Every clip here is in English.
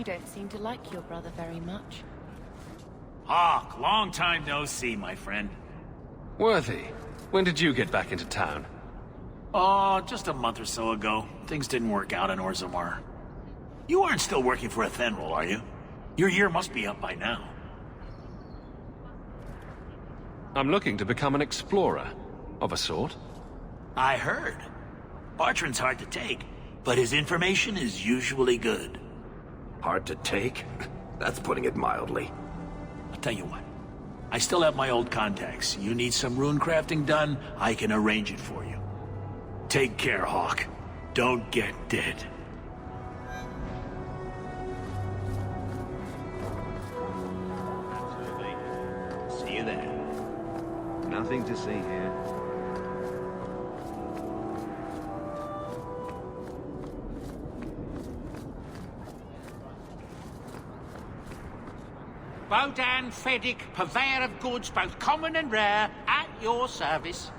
You don't seem to like your brother very much. Hawke, long time no see, my friend. Worthy, when did you get back into town? Oh, just a month or so ago. Things didn't work out in Orzammar. You aren't still working for a Thenril, are you? Your year must be up by now. I'm looking to become an explorer, of a sort. I heard. Bartrand's hard to take, but his information is usually good. Hard to take? That's putting it mildly. I'll tell you what. I still have my old contacts. You need some rune crafting done, I can arrange it for you. Take care, Hawke. Don't get dead. Absolutely. See you there. Nothing to see here. Bodan Feddick, purveyor of goods both common and rare, at your service.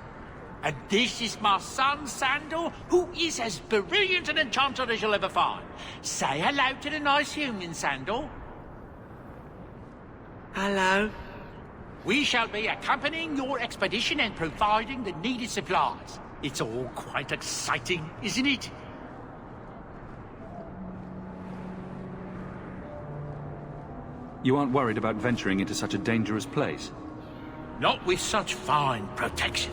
And this is my son, Sandal, who is as brilliant an enchanter as you'll ever find. Say hello to the nice human, Sandal. Hello. We shall be accompanying your expedition and providing the needed supplies. It's all quite exciting, isn't it? You aren't worried about venturing into such a dangerous place? Not with such fine protection.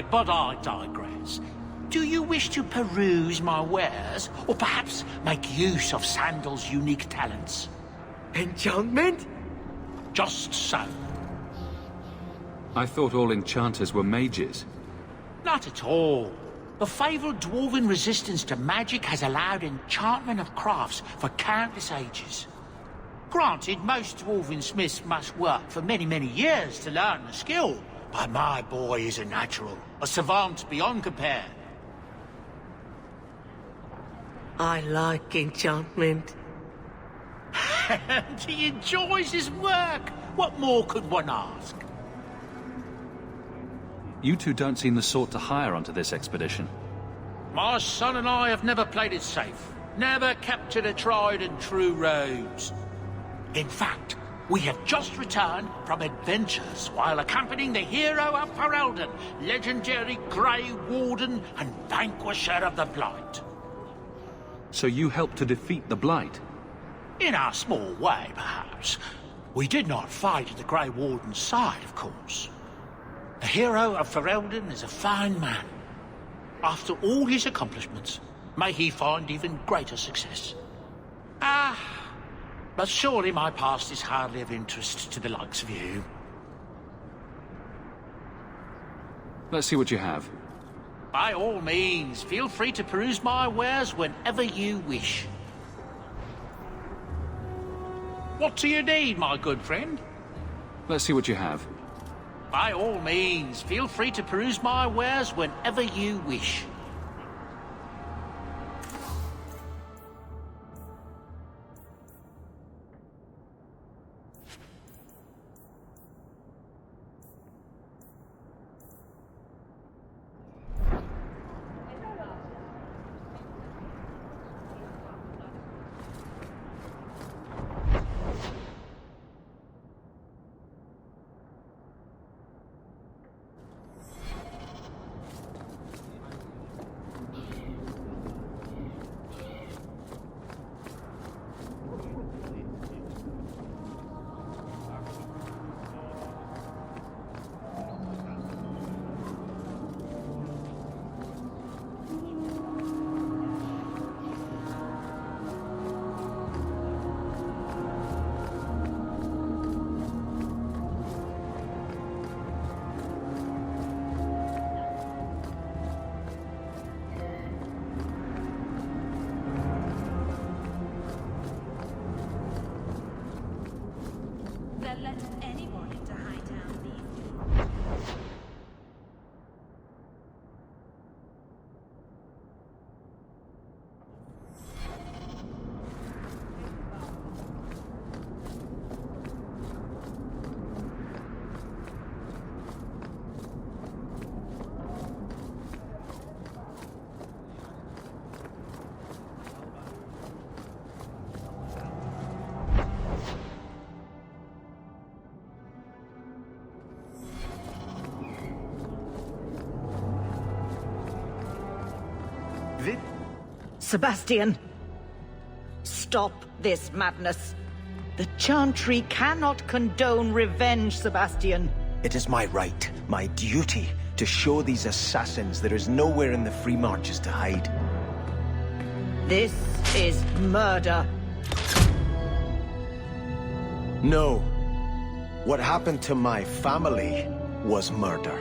But I digress. Do you wish to peruse my wares, or perhaps make use of Sandal's unique talents? Enchantment? Just so. I thought all enchanters were mages. Not at all. The fabled dwarven resistance to magic has allowed enchantment of crafts for countless ages. Granted, most dwarven smiths must work for many, many years to learn the skill, but my boy is a natural, a savant beyond compare. I like enchantment. He enjoys his work. What more could one ask? You two don't seem the sort to hire onto this expedition. My son and I have never played it safe. Never captured a tried and true roads. In fact, we have just returned from adventures while accompanying the hero of Ferelden, legendary Grey Warden and vanquisher of the Blight. So you helped to defeat the Blight? In our small way, perhaps. We did not fight at the Grey Warden's side, of course. The hero of Ferelden is a fine man. After all his accomplishments, may he find even greater success. But surely my past is hardly of interest to the likes of you. Let's see what you have. By all means, feel free to peruse my wares whenever you wish. What do you need, my good friend? Let's see what you have. By all means, feel free to peruse my wares whenever you wish. Sebastian! Stop this madness. The Chantry cannot condone revenge, Sebastian. It is my right, my duty, to show these assassins there is nowhere in the Free Marches to hide. This is murder. No. What happened to my family was murder.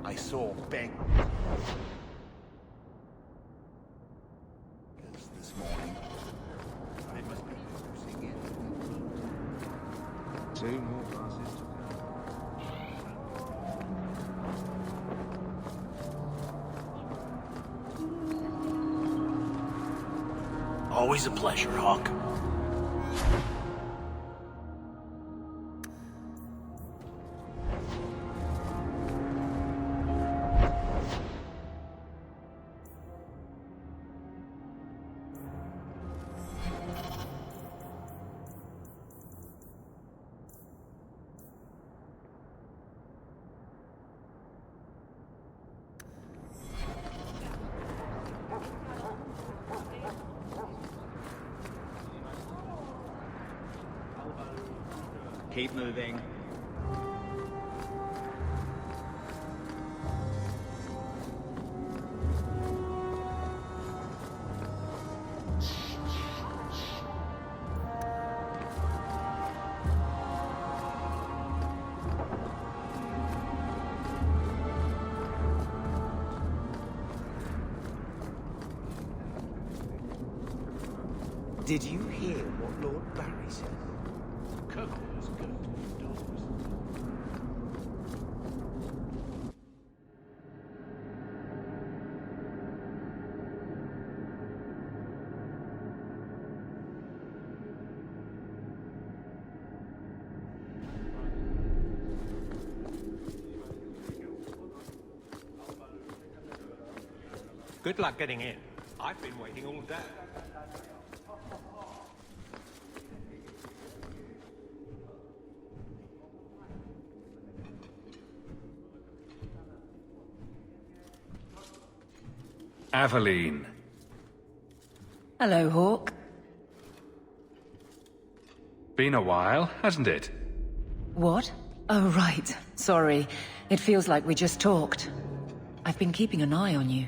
I saw Ben this morning. They must be using it. 2 more glasses to go. Always a pleasure, Hawke. Keep moving. Did you hear what Lord Barry said? Kirkwall's good indoors. Good luck getting in. I've been waiting all day. Aveline. Hello, Hawke. Been a while, hasn't it? What? Oh, right. Sorry. It feels like we just talked. I've been keeping an eye on you.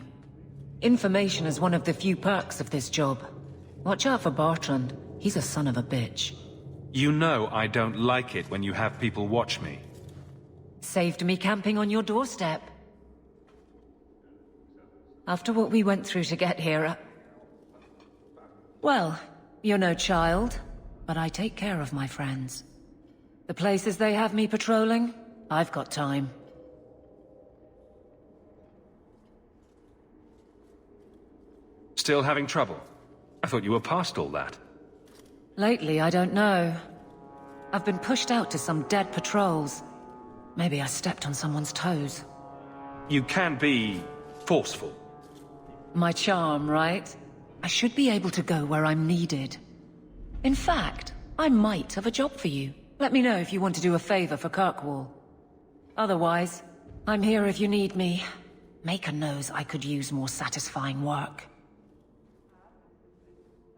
Information is one of the few perks of this job. Watch out for Bartrand. He's a son of a bitch. You know I don't like it when you have people watch me. Saved me camping on your doorstep. After what we went through to get here, well, you're no child, but I take care of my friends. The places they have me patrolling, I've got time. Still having trouble? I thought you were past all that. Lately, I don't know. I've been pushed out to some dead patrols. Maybe I stepped on someone's toes. You can be forceful. My charm, right? I should be able to go where I'm needed. In fact, I might have a job for you. Let me know if you want to do a favor for Kirkwall. Otherwise, I'm here if you need me. Maker knows I could use more satisfying work.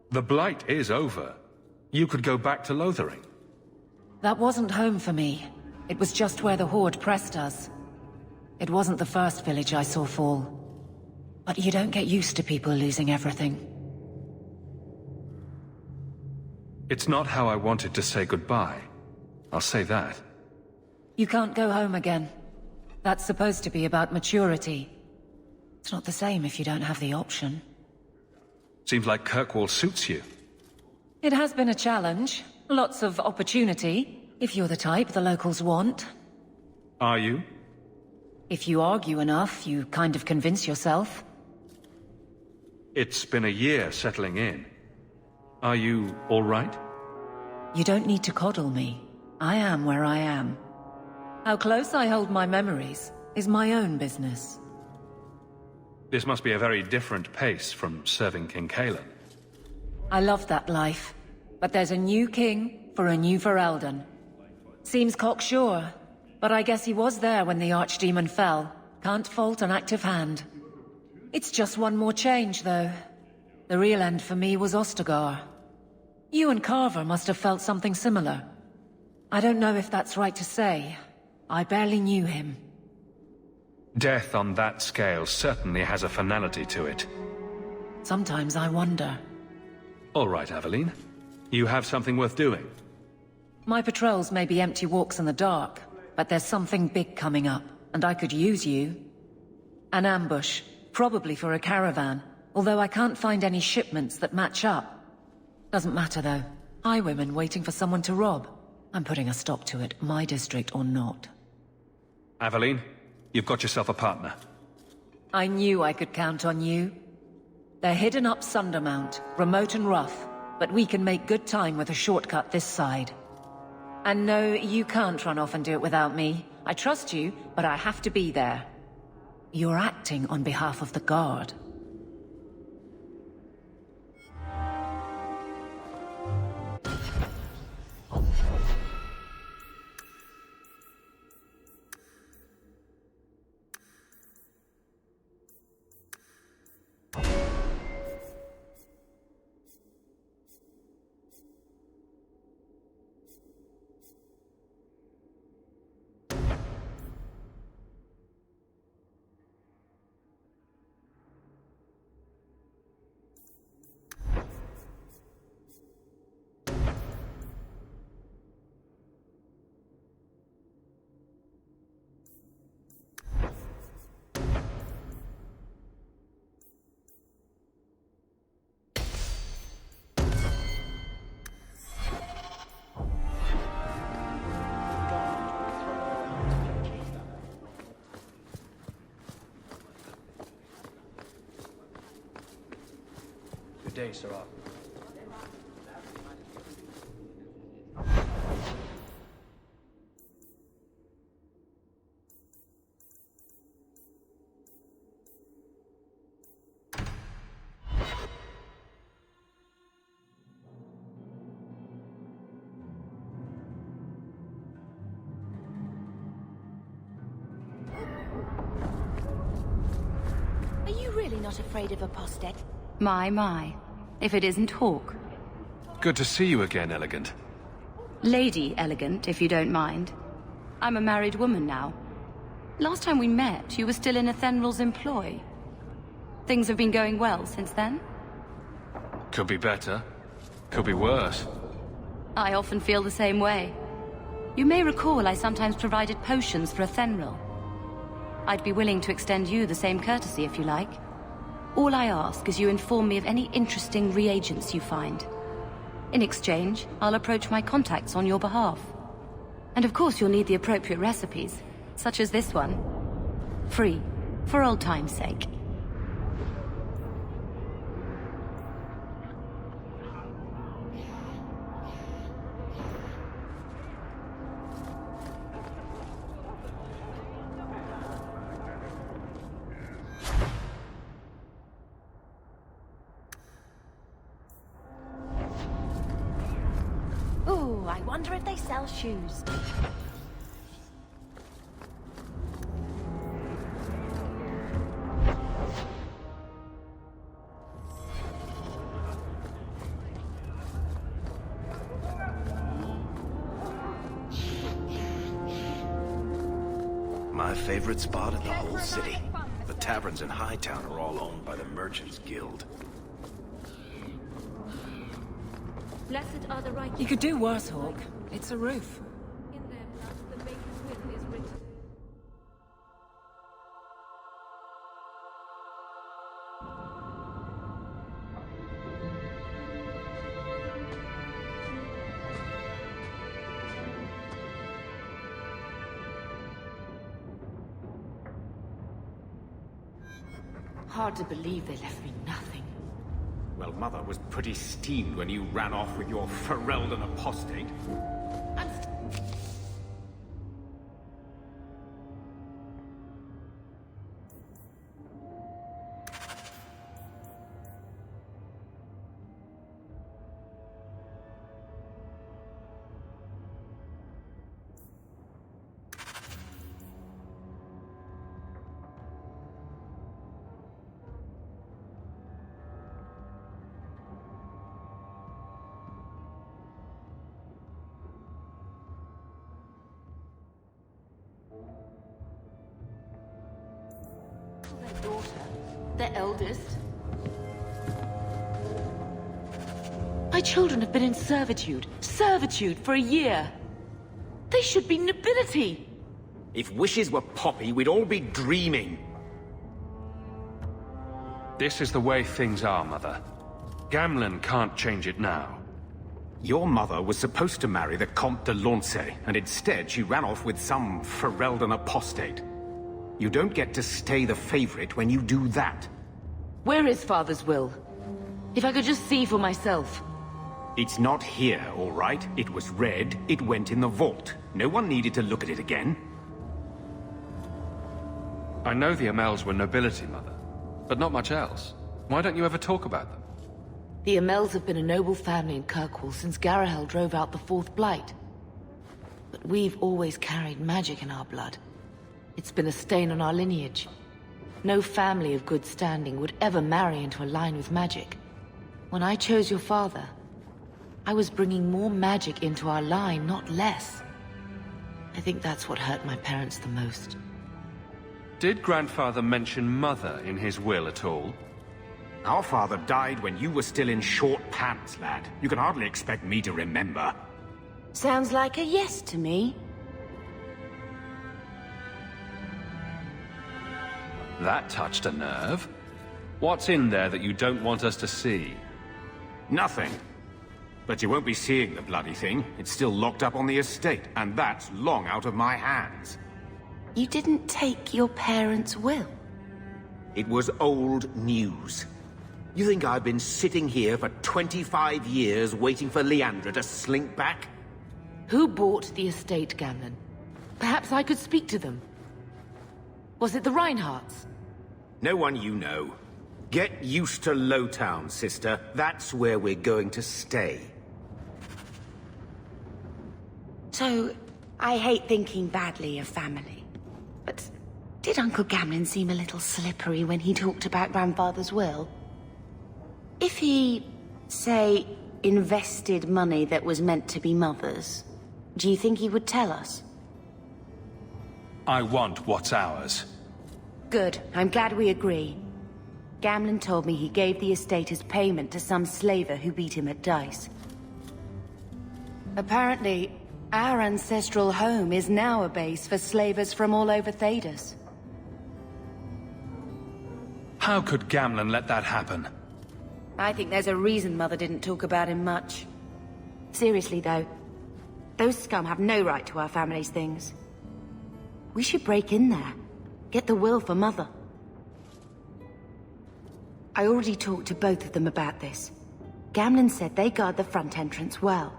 The Blight is over. You could go back to Lothering. That wasn't home for me. It was just where the Horde pressed us. It wasn't the first village I saw fall. But you don't get used to people losing everything. It's not how I wanted to say goodbye. I'll say that. You can't go home again. That's supposed to be about maturity. It's not the same if you don't have the option. Seems like Kirkwall suits you. It has been a challenge. Lots of opportunity, if you're the type the locals want. Are you? If you argue enough, you kind of convince yourself. It's been a year settling in. Are you all right? You don't need to coddle me. I am where I am. How close I hold my memories is my own business. This must be a very different pace from serving King Kalen. I love that life. But there's a new king for a new Ferelden. Seems cocksure, but I guess he was there when the Archdemon fell. Can't fault an active hand. It's just one more change, though. The real end for me was Ostagar. You and Carver must have felt something similar. I don't know if that's right to say. I barely knew him. Death on that scale certainly has a finality to it. Sometimes I wonder. All right, Aveline. You have something worth doing. My patrols may be empty walks in the dark, but there's something big coming up, and I could use you. An ambush, probably for a caravan, although I can't find any shipments that match up. Doesn't matter though. Highwaymen waiting for someone to rob. I'm putting a stop to it, my district or not. Aveline, you've got yourself a partner. I knew I could count on you. They're hidden up Sundermount, remote and rough, but we can make good time with a shortcut this side. And no, you can't run off and do it without me. I trust you, but I have to be there. You're acting on behalf of the Guard. Day, Sarah. Are you really not afraid of apostate? My. If it isn't Hawke. Good to see you again, Elegant. Lady Elegant, if you don't mind. I'm a married woman now. Last time we met, you were still in Athenral's employ. Things have been going well since then? Could be better. Could be worse. I often feel the same way. You may recall I sometimes provided potions for Athenral. I'd be willing to extend you the same courtesy if you like. All I ask is you inform me of any interesting reagents you find. In exchange, I'll approach my contacts on your behalf. And of course you'll need the appropriate recipes, such as this one. Free, for old time's sake. I wonder if they sell shoes. My favorite spot in the whole city. The taverns in Hightown are all owned by the Merchants Guild. Blessed are the righteous. You could do worse, Hawke. It's a roof. In their blood, the Maker's will is written. Hard to believe they left me nothing. Well, Mother was pretty steamed when you ran off with your Ferelden apostate. Their daughter, their eldest. My children have been in servitude for a year. They should be nobility. If wishes were poppy, we'd all be dreaming. This is the way things are, Mother. Gamlen can't change it now. Your mother was supposed to marry the Comte de Launcey, and instead she ran off with some Ferelden apostate. You don't get to stay the favorite when you do that. Where is Father's will? If I could just see for myself. It's not here, all right? It was read, it went in the vault. No one needed to look at it again. I know the Amels were nobility, Mother, but not much else. Why don't you ever talk about them? The Amels have been a noble family in Kirkwall since Garahel drove out the Fourth Blight. But we've always carried magic in our blood. It's been a stain on our lineage. No family of good standing would ever marry into a line with magic. When I chose your father, I was bringing more magic into our line, not less. I think that's what hurt my parents the most. Did Grandfather mention Mother in his will at all? Our father died when you were still in short pants, lad. You can hardly expect me to remember. Sounds like a yes to me. That touched a nerve. What's in there that you don't want us to see? Nothing. But you won't be seeing the bloody thing. It's still locked up on the estate, and that's long out of my hands. You didn't take your parents' will? It was old news. You think I've been sitting here for 25 years waiting for Leandra to slink back? Who bought the estate, Gamlen? Perhaps I could speak to them. Was it the Reinhardts? No one you know. Get used to Lowtown, sister. That's where we're going to stay. So, I hate thinking badly of family. But did Uncle Gamlen seem a little slippery when he talked about Grandfather's will? If he, say, invested money that was meant to be Mother's, do you think he would tell us? I want what's ours. Good. I'm glad we agree. Gamlen told me he gave the estate as payment to some slaver who beat him at dice. Apparently, our ancestral home is now a base for slavers from all over Thedas. How could Gamlen let that happen? I think there's a reason Mother didn't talk about him much. Seriously, though, those scum have no right to our family's things. We should break in there. Get the will for Mother. I already talked to both of them about this. Gamlen said they guard the front entrance well.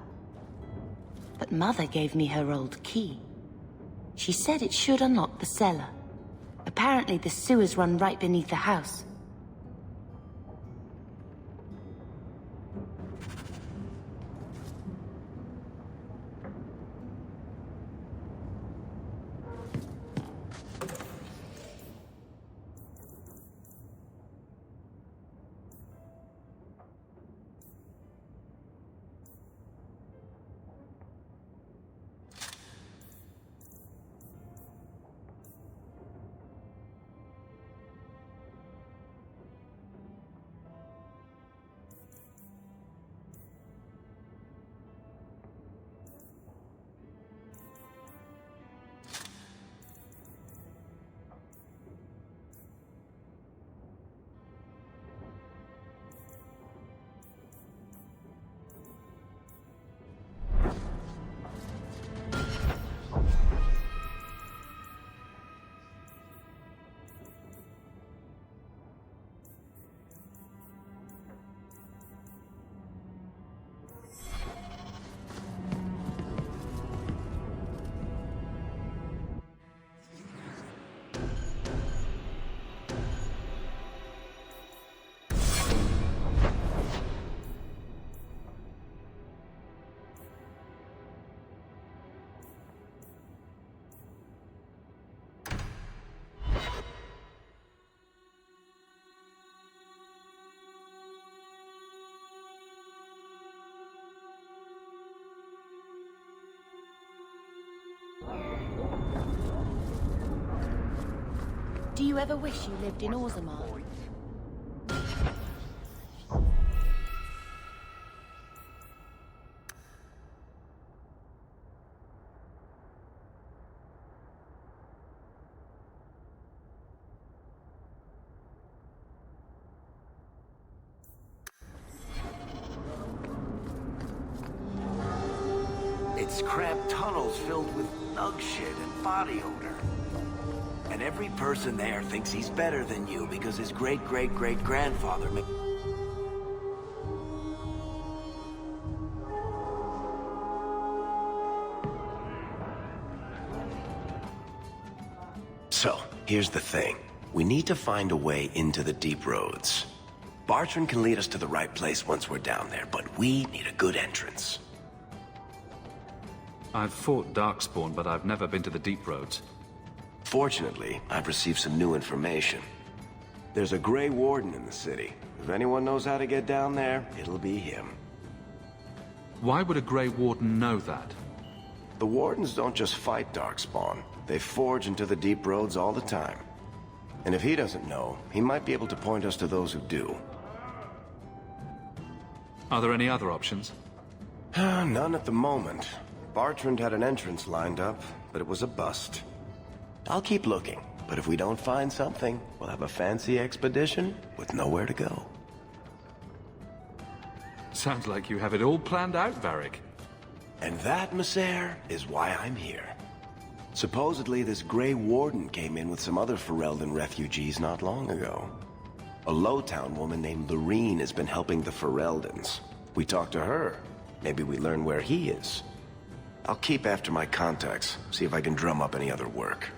But Mother gave me her old key. She said it should unlock the cellar. Apparently the sewers run right beneath the house. you ever wish you lived in Orzammar? It's cramped tunnels filled with thug shit and body odor. And every person there thinks he's better than you because his great-great-great-grandfather made... So, here's the thing. We need to find a way into the deep roads. Bartrand can lead us to the right place once we're down there, but we need a good entrance. I've fought Darkspawn, but I've never been to the deep roads. Fortunately, I've received some new information. There's a Grey Warden in the city. If anyone knows how to get down there, it'll be him. Why would a Grey Warden know that? The Wardens don't just fight Darkspawn. They forge into the deep roads all the time. And if he doesn't know, he might be able to point us to those who do. Are there any other options? None at the moment. Bartrand had an entrance lined up, but it was a bust. I'll keep looking, but if we don't find something, we'll have a fancy expedition with nowhere to go. Sounds like you have it all planned out, Varric. And that, Messer, is why I'm here. Supposedly, this Grey Warden came in with some other Ferelden refugees not long ago. A Lowtown woman named Lorene has been helping the Fereldans. We talked to her. Maybe we learn where he is. I'll keep after my contacts, see if I can drum up any other work.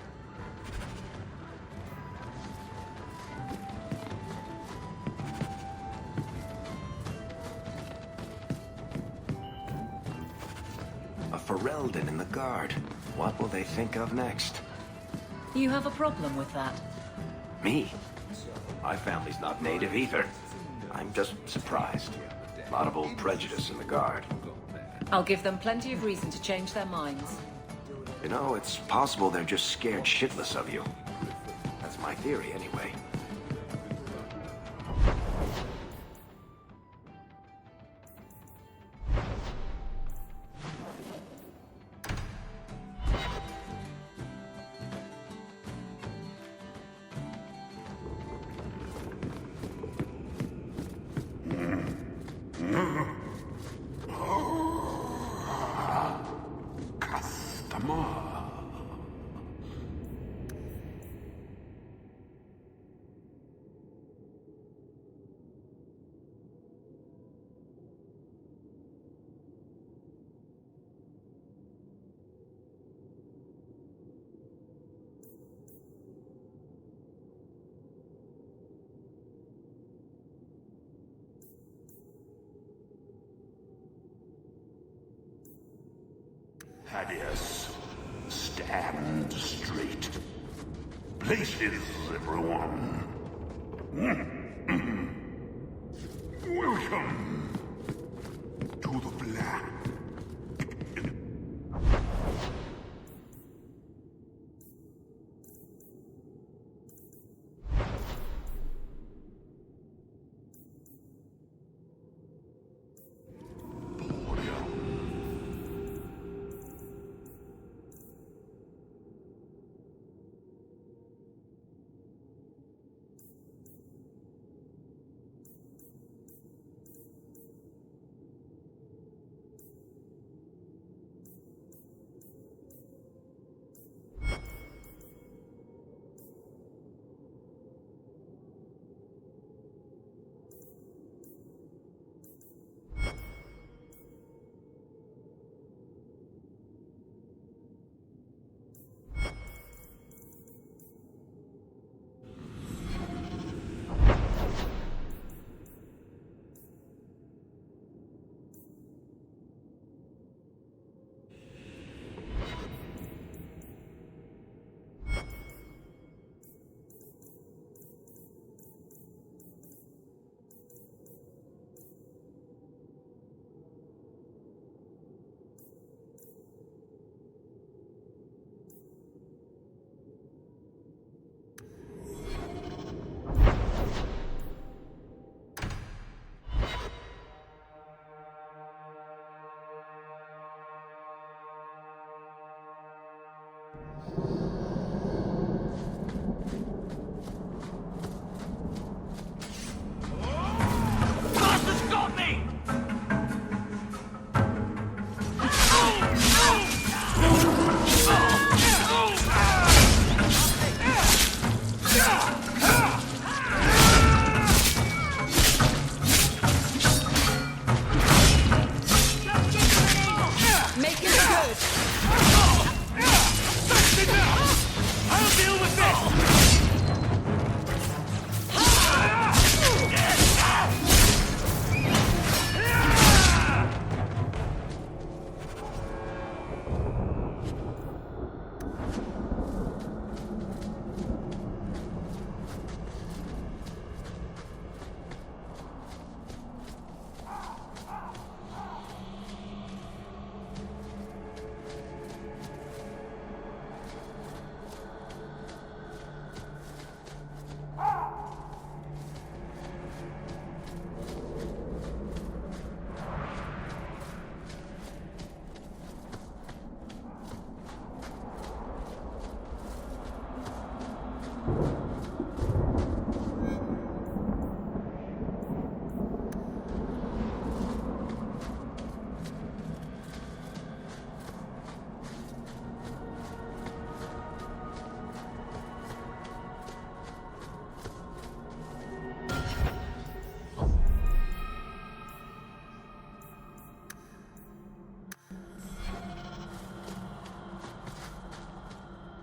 A Ferelden in the guard. What will they think of next? You have a problem with that? Me? My family's not native either. I'm just surprised. A lot of old prejudice in the guard. I'll give them plenty of reason to change their minds. You know, it's possible they're just scared shitless of you. That's my theory, anyway. Thaddeus, stand straight. Places, everyone. Welcome to the Black.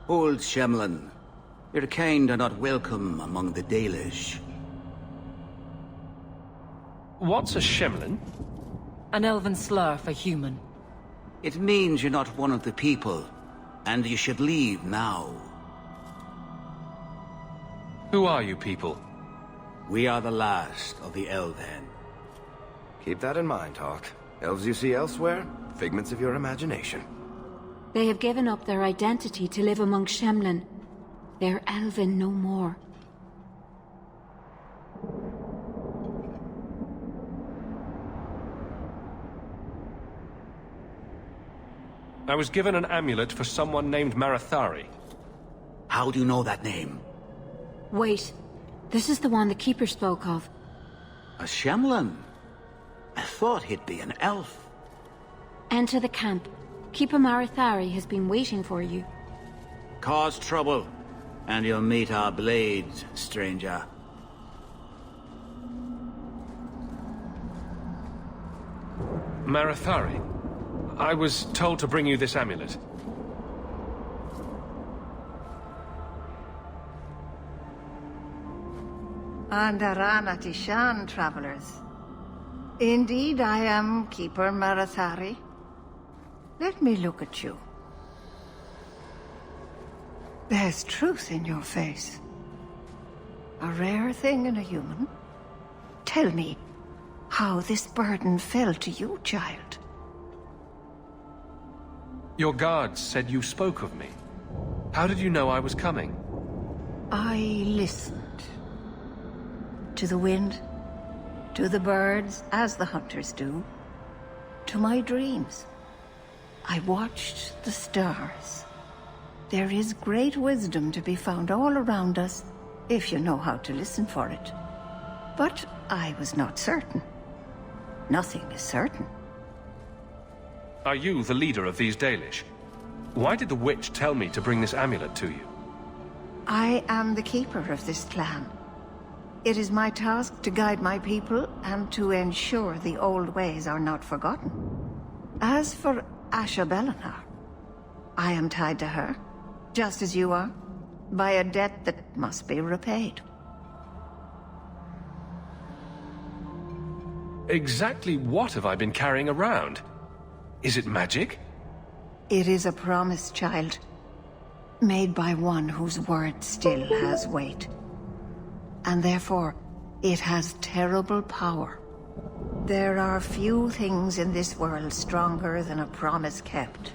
Old Shemlin, your kind are not welcome among the Dalish. What's a Shemlin? An elven slur for human. It means you're not one of the people, and you should leave now. Who are you people? We are the last of the Elven. Keep that in mind, Hawke. Elves you see elsewhere, figments of your imagination. They have given up their identity to live among Shemlin. They're Elven no more. I was given an amulet for someone named Marathari. How do you know that name? Wait. This is the one the Keeper spoke of. A Shemlin? I thought he'd be an elf. Enter the camp. Keeper Marathari has been waiting for you. Cause trouble, and you'll meet our blades, stranger. Marathari? I was told to bring you this amulet. Andarana Tishan, travelers. Indeed, I am Keeper Marathari. Let me look at you. There's truth in your face. A rare thing in a human. Tell me how this burden fell to you, child. Your guards said you spoke of me. How did you know I was coming? I listened. To the wind, to the birds, as the hunters do, to my dreams. I watched the stars. There is great wisdom to be found all around us, if you know how to listen for it. But I was not certain. Nothing is certain. Are you the leader of these Dalish? Why did the witch tell me to bring this amulet to you? I am the keeper of this clan. It is my task to guide my people and to ensure the old ways are not forgotten. As for Asha Belenar, I am tied to her, just as you are, by a debt that must be repaid. Exactly what have I been carrying around? Is it magic? It is a promise, child, made by one whose word still has weight. And therefore, it has terrible power. There are few things in this world stronger than a promise kept.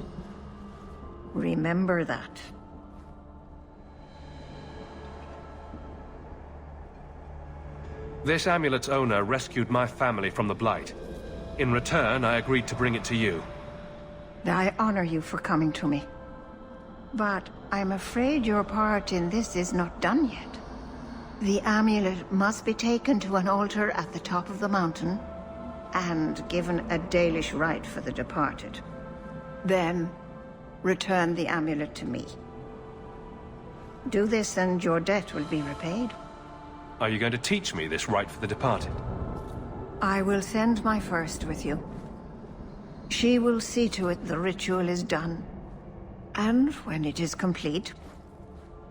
Remember that. This amulet's owner rescued my family from the Blight. In return, I agreed to bring it to you. I honor you for coming to me. But I'm afraid your part in this is not done yet. The amulet must be taken to an altar at the top of the mountain and given a Dalish rite for the departed. Then, return the amulet to me. Do this and your debt will be repaid. Are you going to teach me this rite for the departed? I will send my first with you. She will see to it the ritual is done. And when it is complete,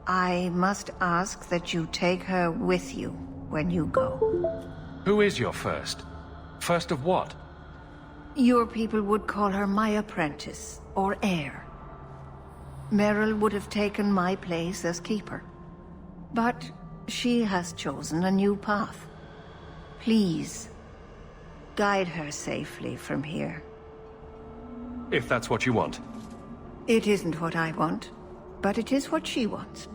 I must ask that you take her with you when you go. Who is your first? First of what? Your people would call her my apprentice, or heir. Meryl would have taken my place as keeper. But she has chosen a new path. Please, guide her safely from here. If that's what you want. It isn't what I want, but it is what she wants.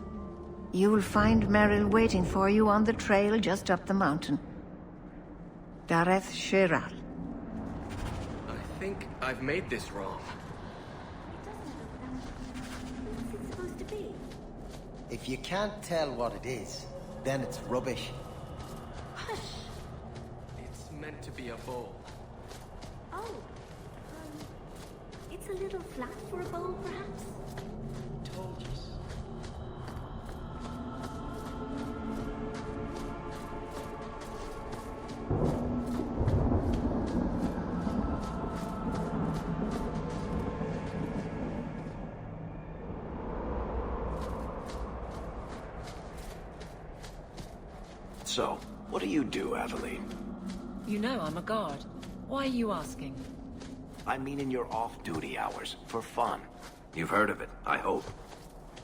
You'll find Meryl waiting for you on the trail just up the mountain. Dareth Shiral. I think I've made this wrong. What's it supposed to be? If you can't tell what it is, then it's rubbish. Hush! It's meant to be a bowl. Oh, it's a little flat for a bowl, perhaps? Told you so. So, what do you do, Aveline? You know I'm a guard. Why are you asking? I mean in your off-duty hours, for fun. You've heard of it, I hope.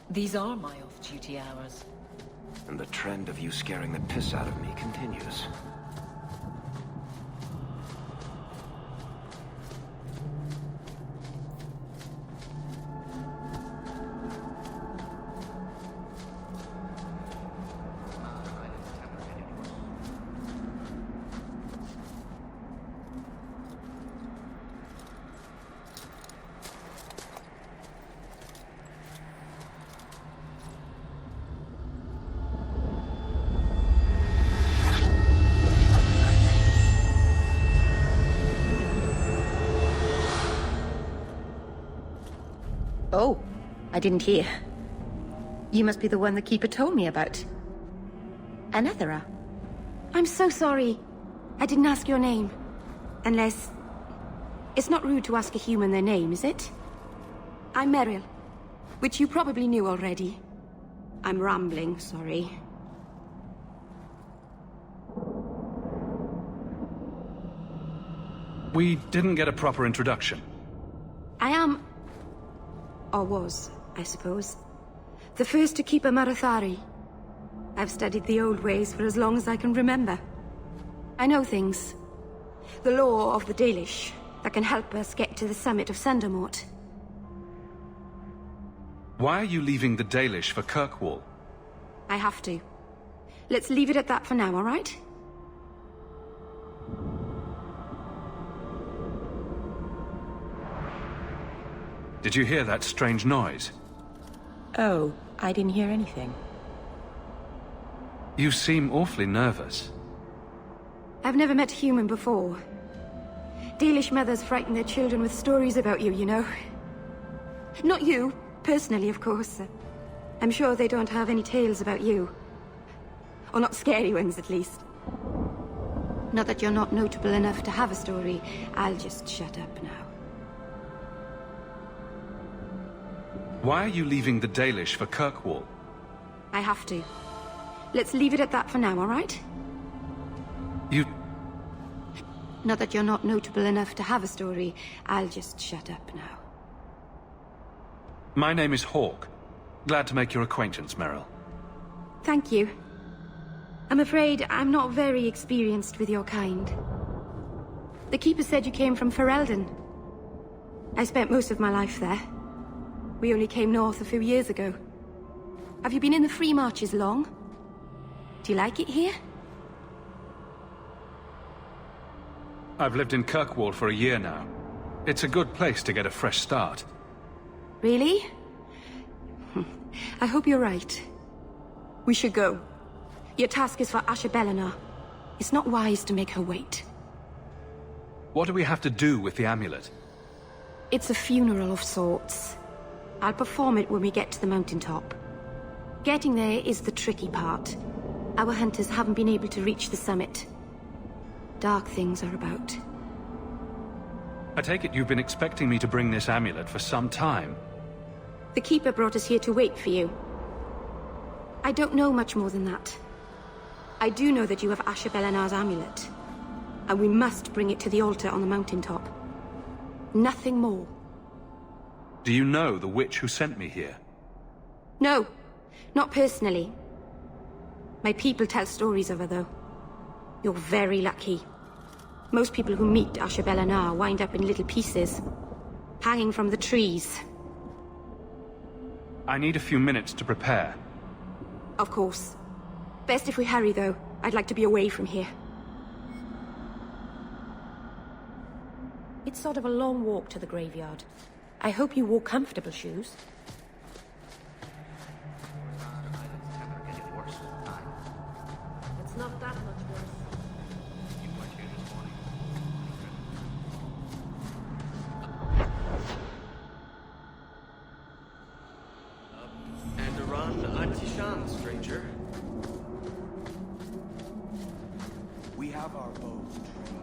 These are my off-duty hours. And the trend of you scaring the piss out of me continues. Oh, I didn't hear. You must be the one the Keeper told me about. Anethera. I'm so sorry. I didn't ask your name. Unless... It's not rude to ask a human their name, is it? I'm Meryl, which you probably knew already. I'm rambling, sorry. We didn't get a proper introduction. I am... or was, I suppose. The first to keep a Marathari. I've studied the old ways for as long as I can remember. I know things. The law of the Dalish that can help us get to the summit of Sundermort. Why are you leaving the Dalish for Kirkwall? I have to. Let's leave it at that for now, all right? Did you hear that strange noise? Oh, I didn't hear anything. You seem awfully nervous. I've never met a human before. Dalish mothers frighten their children with stories about you, you know. Not you, personally, of course. I'm sure they don't have any tales about you. Or not scary ones, at least. Not that you're not notable enough to have a story. I'll just shut up now. Why are you leaving the Dalish for Kirkwall? I have to. Let's leave it at that for now, all right? You... Not that you're not notable enough to have a story. I'll just shut up now. My name is Hawke. Glad to make your acquaintance, Meryl. Thank you. I'm afraid I'm not very experienced with your kind. The Keeper said you came from Ferelden. I spent most of my life there. We only came north a few years ago. Have you been in the Free Marches long? Do you like it here? I've lived in Kirkwall for a year now. It's a good place to get a fresh start. Really? I hope you're right. We should go. Your task is for Asher Bellinar. It's not wise to make her wait. What do we have to do with the amulet? It's a funeral of sorts. I'll perform it when we get to the mountaintop. Getting there is the tricky part. Our hunters haven't been able to reach the summit. Dark things are about. I take it you've been expecting me to bring this amulet for some time. The Keeper brought us here to wait for you. I don't know much more than that. I do know that you have Asher Bellinar's amulet. And we must bring it to the altar on the mountaintop. Nothing more. Do you know the witch who sent me here? No, not personally. My people tell stories of her, though. You're very lucky. Most people who meet Asher Bellinar wind up in little pieces, hanging from the trees. I need a few minutes to prepare. Of course. Best if we hurry, though. I'd like to be away from here. It's sort of a long walk to the graveyard. I hope you wore comfortable shoes. It's not that much worse. And a run, Antishan, stranger. We have our bows trained.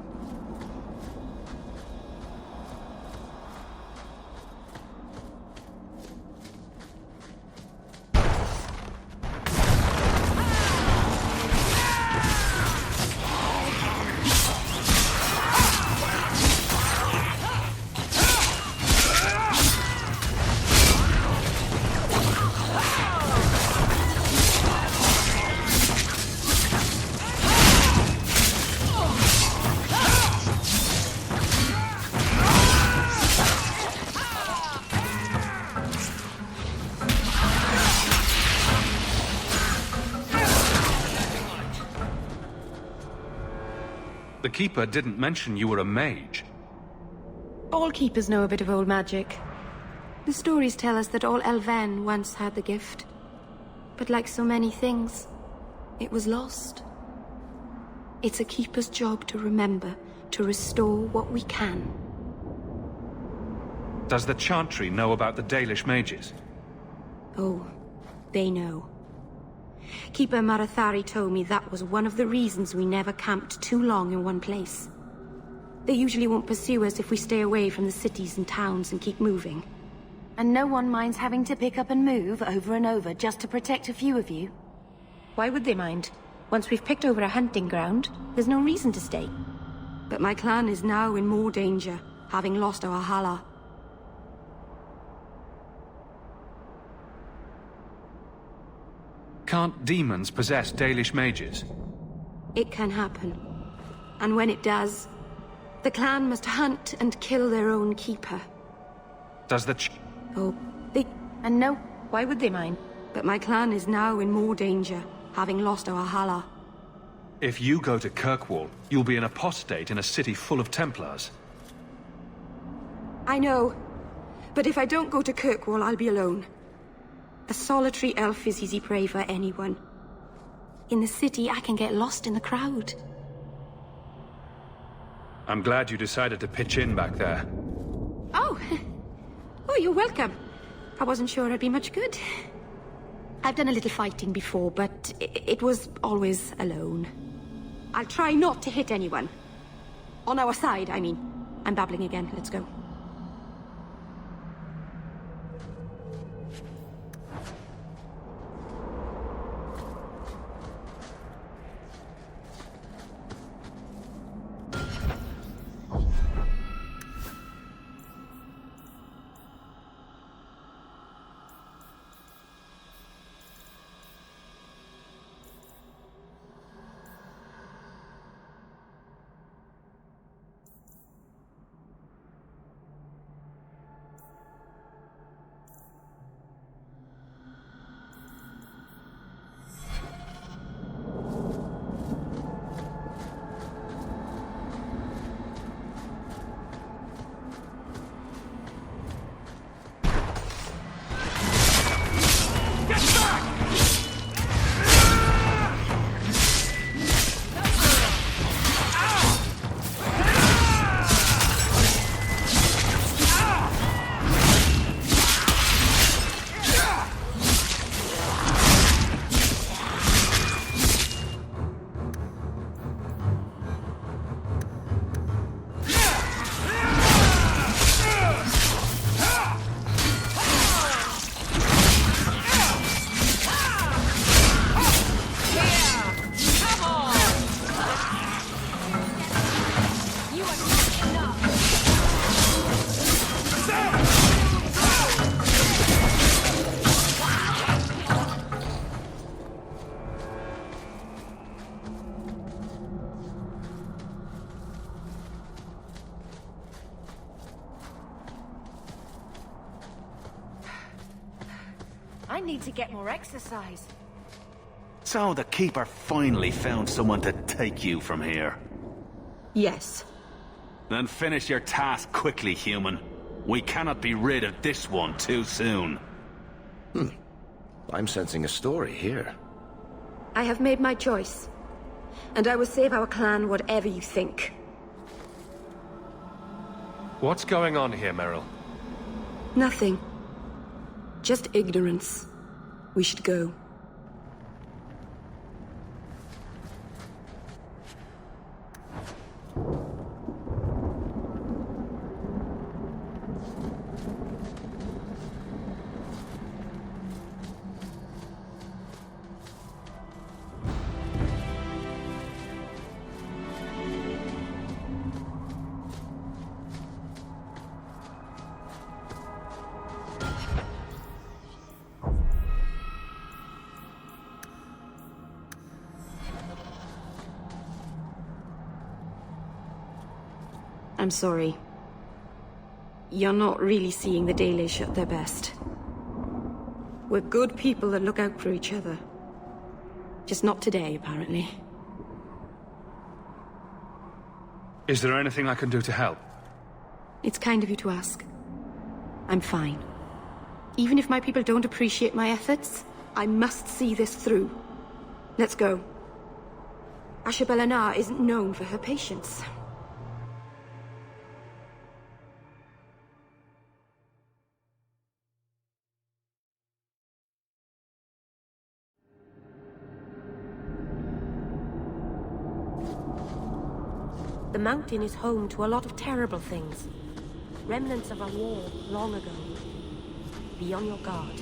The Keeper didn't mention you were a mage. All keepers know a bit of old magic. The stories tell us that all Elven once had the gift. But like so many things, it was lost. It's a keeper's job to remember, to restore what we can. Does the Chantry know about the Dalish mages? Oh, they know. Keeper Marathari told me that was one of the reasons we never camped too long in one place. They usually won't pursue us if we stay away from the cities and towns and keep moving. And no one minds having to pick up and move over and over just to protect a few of you? Why would they mind? Once we've picked over a hunting ground, there's no reason to stay. But my clan is now in more danger, having lost our Hala. Can't demons possess Dalish mages? It can happen. And when it does, the clan must hunt and kill their own keeper. Does the And no, why would they mind? But my clan is now in more danger, having lost our Hala. If you go to Kirkwall, you'll be an apostate in a city full of Templars. I know. But if I don't go to Kirkwall, I'll be alone. A solitary elf is easy prey for anyone. In the city, I can get lost in the crowd. I'm glad you decided to pitch in back there. Oh! Oh, you're welcome. I wasn't sure I'd be much good. I've done a little fighting before, but it was always alone. I'll try not to hit anyone. On our side, I mean. I'm babbling again. Let's go. I need to get more exercise. So the Keeper finally found someone to take you from here. Yes. Then finish your task quickly, human. We cannot be rid of this one too soon. I'm sensing a story here. I have made my choice. And I will save our clan whatever you think. What's going on here, Meryl? Nothing. Just ignorance. We should go. I'm sorry. You're not really seeing the Dalish at their best. We're good people that look out for each other. Just not today, apparently. Is there anything I can do to help? It's kind of you to ask. I'm fine. Even if my people don't appreciate my efforts, I must see this through. Let's go. Ashabelana isn't known for her patience. The mountain is home to a lot of terrible things. Remnants of a war long ago. Be on your guard.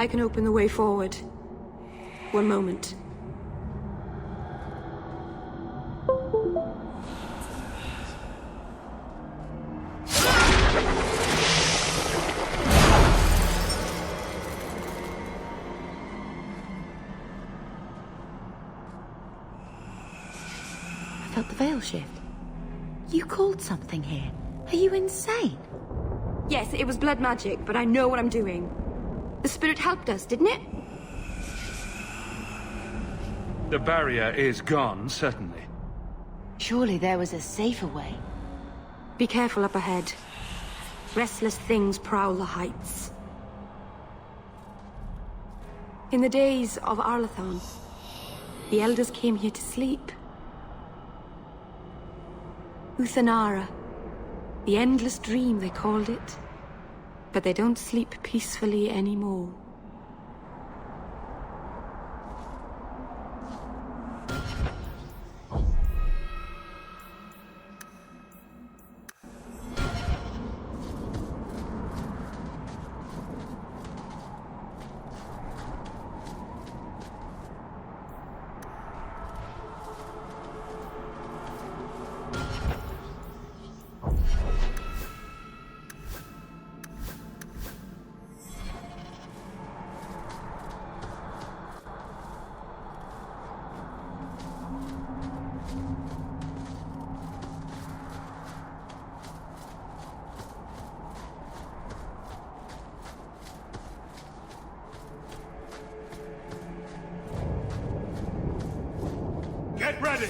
I can open the way forward. One moment. I felt the veil shift. You called something here. Are you insane? Yes, it was blood magic, but I know what I'm doing. The spirit helped us, didn't it? The barrier is gone, certainly. Surely there was a safer way. Be careful up ahead. Restless things prowl the heights. In the days of Arlathon, the elders came here to sleep. Uthanara. The endless dream, they called it. But they don't sleep peacefully anymore. Get ready!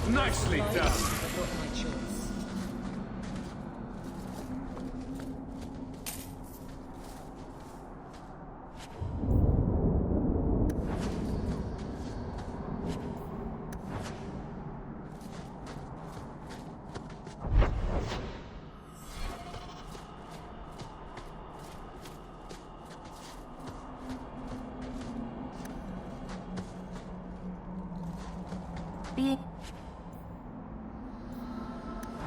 Nicely done. Being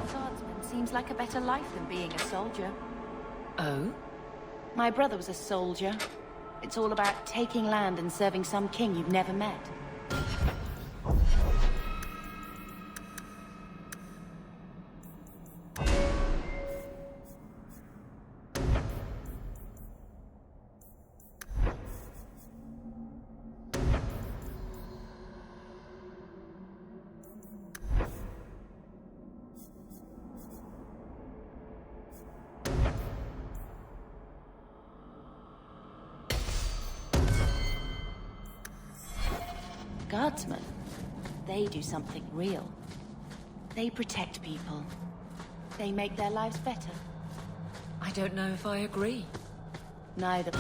swordsman seems like a better life than being a soldier. Oh? My brother was a soldier. It's all about taking land and serving some king you've never met. Guardsmen, they do something real. They protect people. They make their lives better. I don't know if I agree. Neither.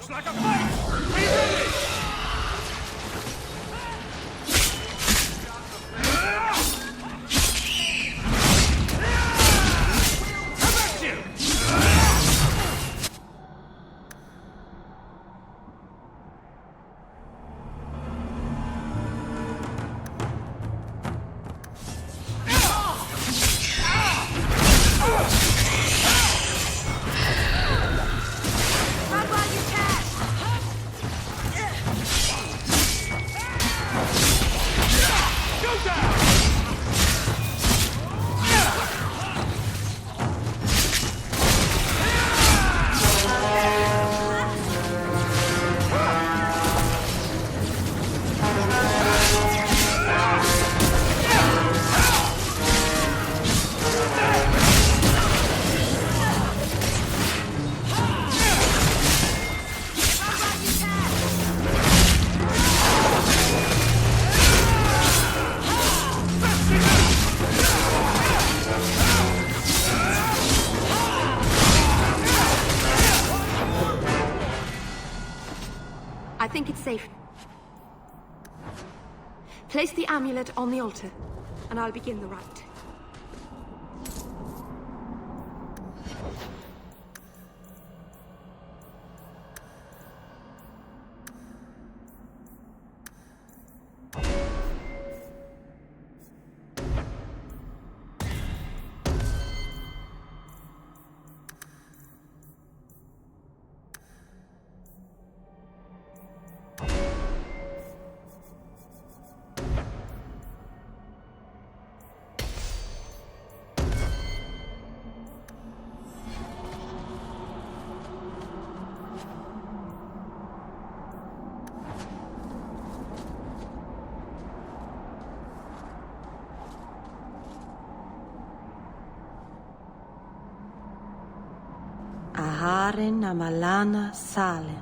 Looks like a fight! Be ready! I think it's safe. Place the amulet on the altar, and I'll begin the rite. Aharin amalana salen.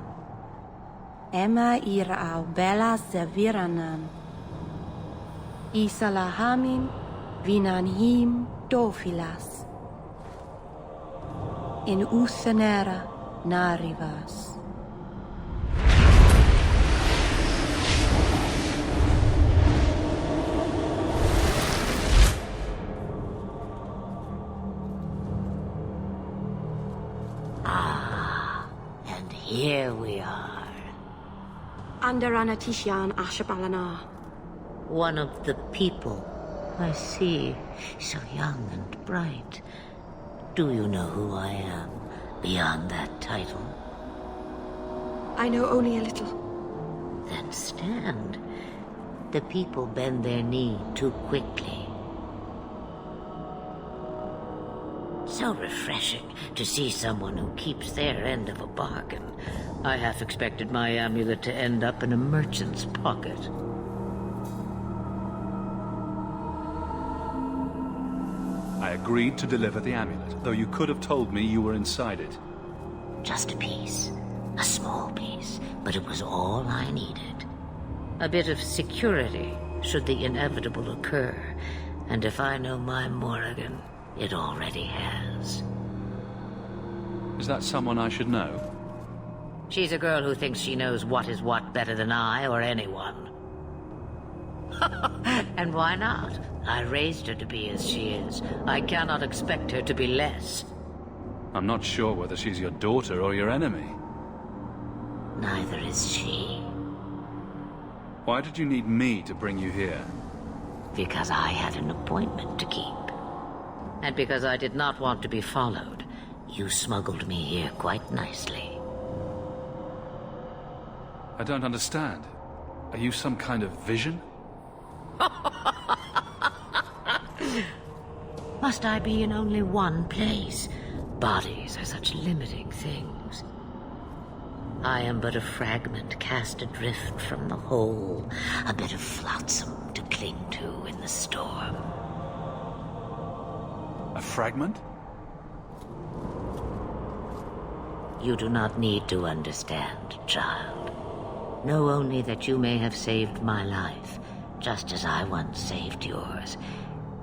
Emma ira au bella zeviranan. Isalahamin vinanhim dofilas. In usanera narivas. Here we are. Under Anatishan Ashabalana. One of the people. I see. So young and bright. Do you know who I am, beyond that title? I know only a little. Then stand. The people bend their knee too quickly. So refreshing to see someone who keeps their end of a bargain. I half expected my amulet to end up in a merchant's pocket. I agreed to deliver the amulet, though you could have told me you were inside it. Just a piece. A small piece, but it was all I needed. A bit of security, should the inevitable occur. And if I know my Morrigan, it already has. Is that someone I should know? She's a girl who thinks she knows what is what better than I or anyone. And why not? I raised her to be as she is. I cannot expect her to be less. I'm not sure whether she's your daughter or your enemy. Neither is she. Why did you need me to bring you here? Because I had an appointment to keep. And because I did not want to be followed, you smuggled me here quite nicely. I don't understand. Are you some kind of vision? Must I be in only one place? Bodies are such limiting things. I am but a fragment cast adrift from the whole, a bit of flotsam to cling to in the storm. A fragment? You do not need to understand, child. Know only that you may have saved my life, just as I once saved yours.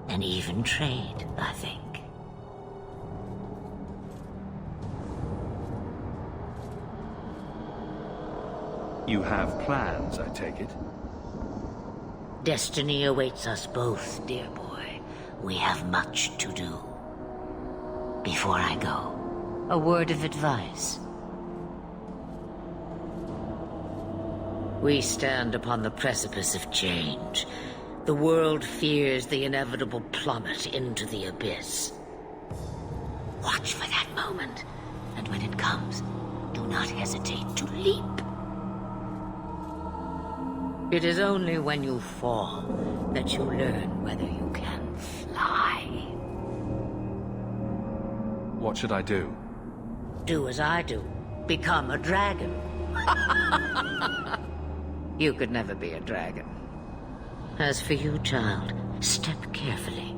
An even trade, I think. You have plans, I take it? Destiny awaits us both, dear boy. We have much to do. Before I go, a word of advice. We stand upon the precipice of change. The world fears the inevitable plummet into the abyss. Watch for that moment, and when it comes, do not hesitate to leap. It is only when you fall that you learn whether you can fly. What should I do? Do as I do. Become a dragon. You could never be a dragon. As for you, child, step carefully.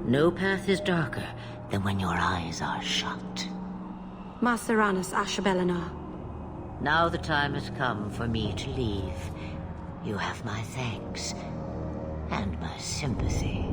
No path is darker than when your eyes are shut. Maceranus Ashabelinar. Now the time has come for me to leave. You have my thanks and my sympathy.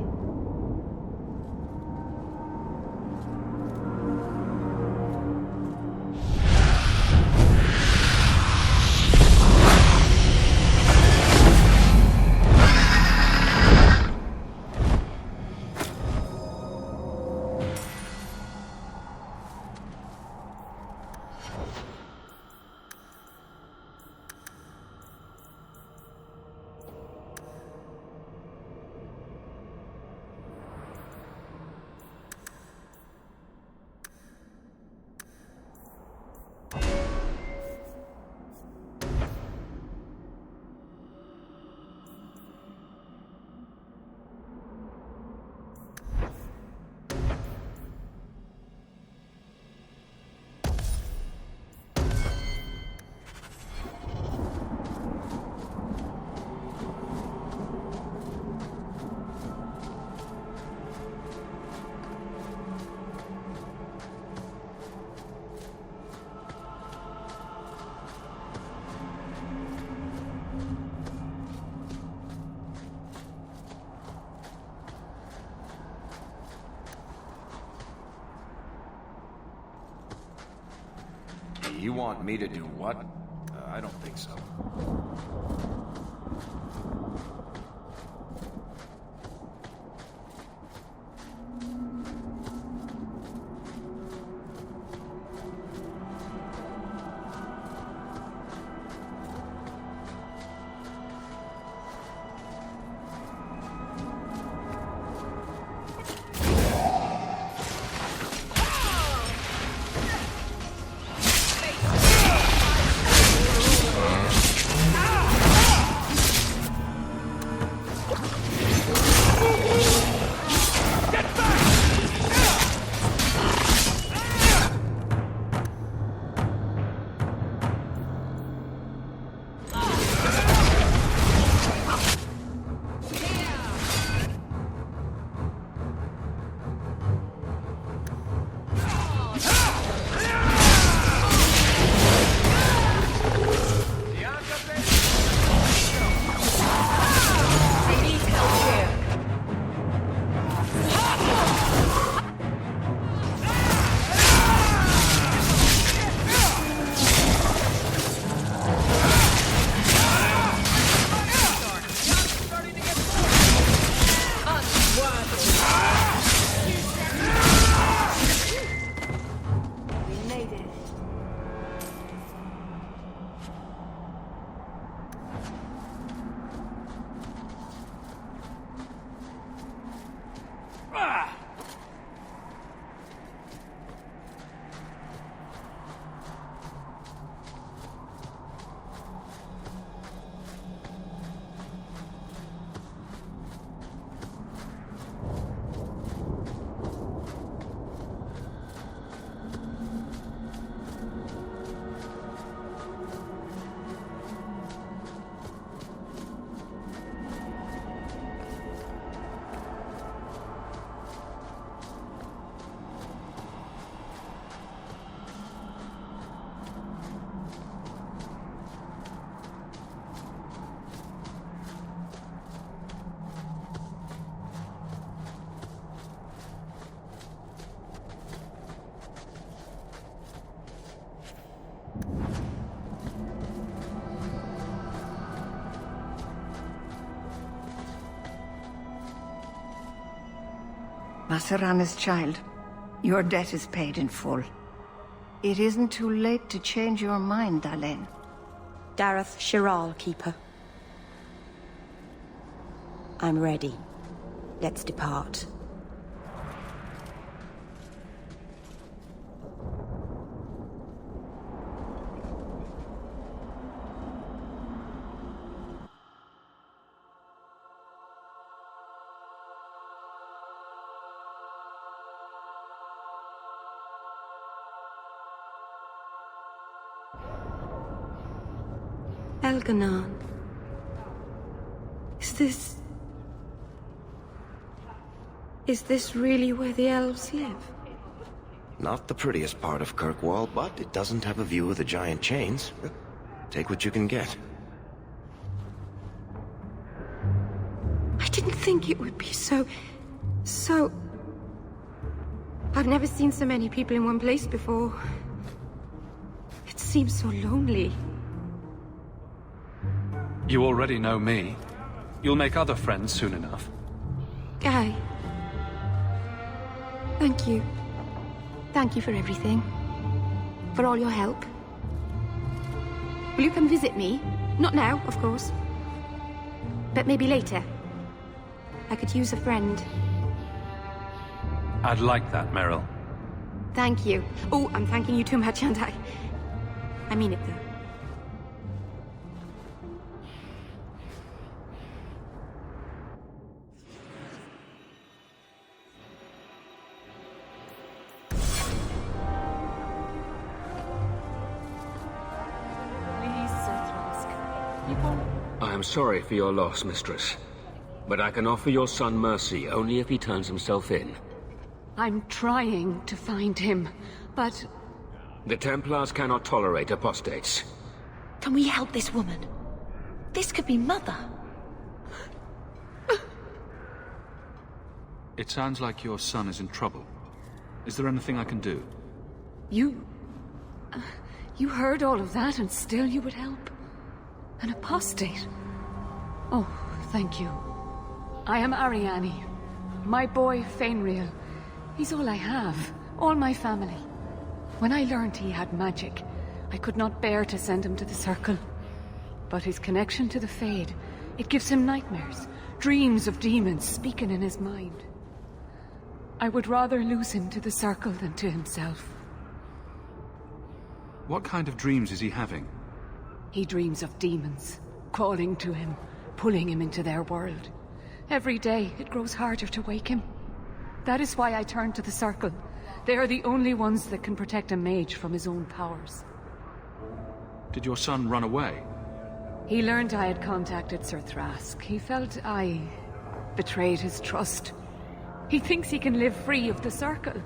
You want me to do what? I don't think so. Maserana's child, your debt is paid in full. It isn't too late to change your mind, Dalen. Dareth Shiral, Keeper. I'm ready. Let's depart. Elganon. Is this really where the elves live? Not the prettiest part of Kirkwall, but it doesn't have a view of the giant chains. Take what you can get. I didn't think it would be so... I've never seen so many people in one place before. It seems so lonely. You already know me. You'll make other friends soon enough. Guy. Thank you. Thank you for everything. For all your help. Will you come visit me? Not now, of course. But maybe later. I could use a friend. I'd like that, Meryl. Thank you. Oh, I'm thanking you too much, aren't I? I mean it, though. I am sorry for your loss, mistress. But I can offer your son mercy only if he turns himself in. I'm trying to find him, but... The Templars cannot tolerate apostates. Can we help this woman? This could be Mother. It sounds like your son is in trouble. Is there anything I can do? You heard all of that and still you would help? An apostate? Oh, thank you. I am Ariane. My boy, Fainriel. He's all I have. All my family. When I learned he had magic, I could not bear to send him to the Circle. But his connection to the Fade, it gives him nightmares. Dreams of demons speaking in his mind. I would rather lose him to the Circle than to himself. What kind of dreams is he having? He dreams of demons, calling to him, pulling him into their world. Every day, it grows harder to wake him. That is why I turned to the Circle. They are the only ones that can protect a mage from his own powers. Did your son run away? He learned I had contacted Sir Thrask. He felt I betrayed his trust. He thinks he can live free of the Circle,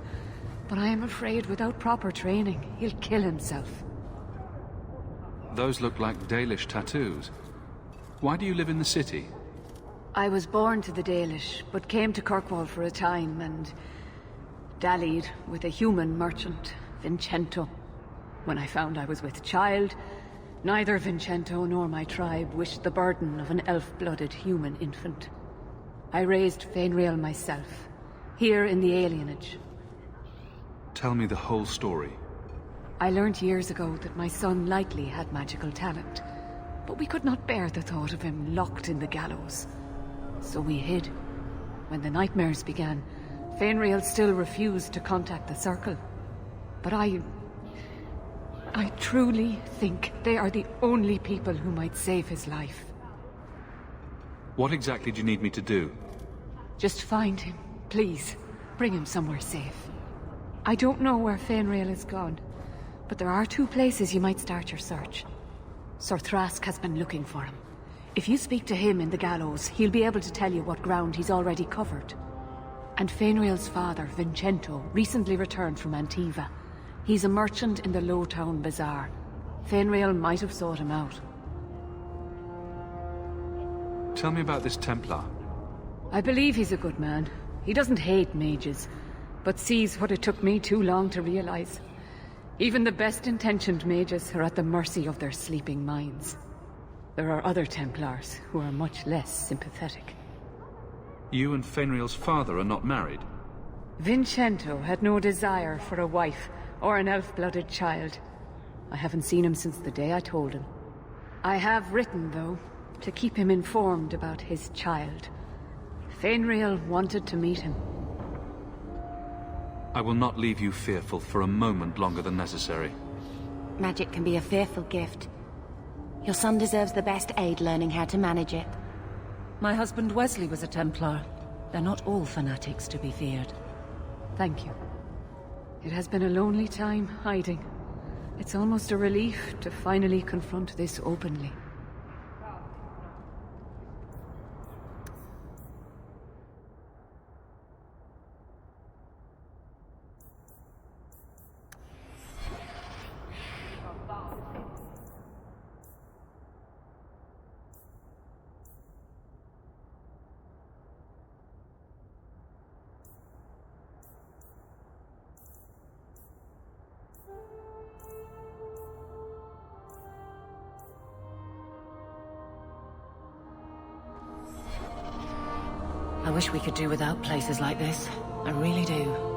but I am afraid without proper training, he'll kill himself. Those look like Dalish tattoos. Why do you live in the city? I was born to the Dalish, but came to Kirkwall for a time and dallied with a human merchant, Vincento. When I found I was with child, neither Vincento nor my tribe wished the burden of an elf-blooded human infant. I raised Fainriel myself, here in the alienage. Tell me the whole story. I learned years ago that my son likely had magical talent, but we could not bear the thought of him locked in the gallows. So we hid. When the nightmares began, Fainriel still refused to contact the Circle. But I truly think they are the only people who might save his life. What exactly do you need me to do? Just find him, please. Bring him somewhere safe. I don't know where Fainriel is gone, but there are 2 places you might start your search. Sir Thrask has been looking for him. If you speak to him in the gallows, he'll be able to tell you what ground he's already covered. And Fainriel's father, Vincento, recently returned from Antiva. He's a merchant in the Lowtown Bazaar. Fainriel might have sought him out. Tell me about this Templar. I believe he's a good man. He doesn't hate mages, but sees what it took me too long to realize. Even the best-intentioned mages are at the mercy of their sleeping minds. There are other Templars who are much less sympathetic. You and Fainriel's father are not married? Vincento had no desire for a wife or an elf-blooded child. I haven't seen him since the day I told him. I have written, though, to keep him informed about his child. Fainriel wanted to meet him. I will not leave you fearful for a moment longer than necessary. Magic can be a fearful gift. Your son deserves the best aid learning how to manage it. My husband Wesley was a Templar. They're not all fanatics to be feared. Thank you. It has been a lonely time hiding. It's almost a relief to finally confront this openly. I wish we could do without places like this. I really do.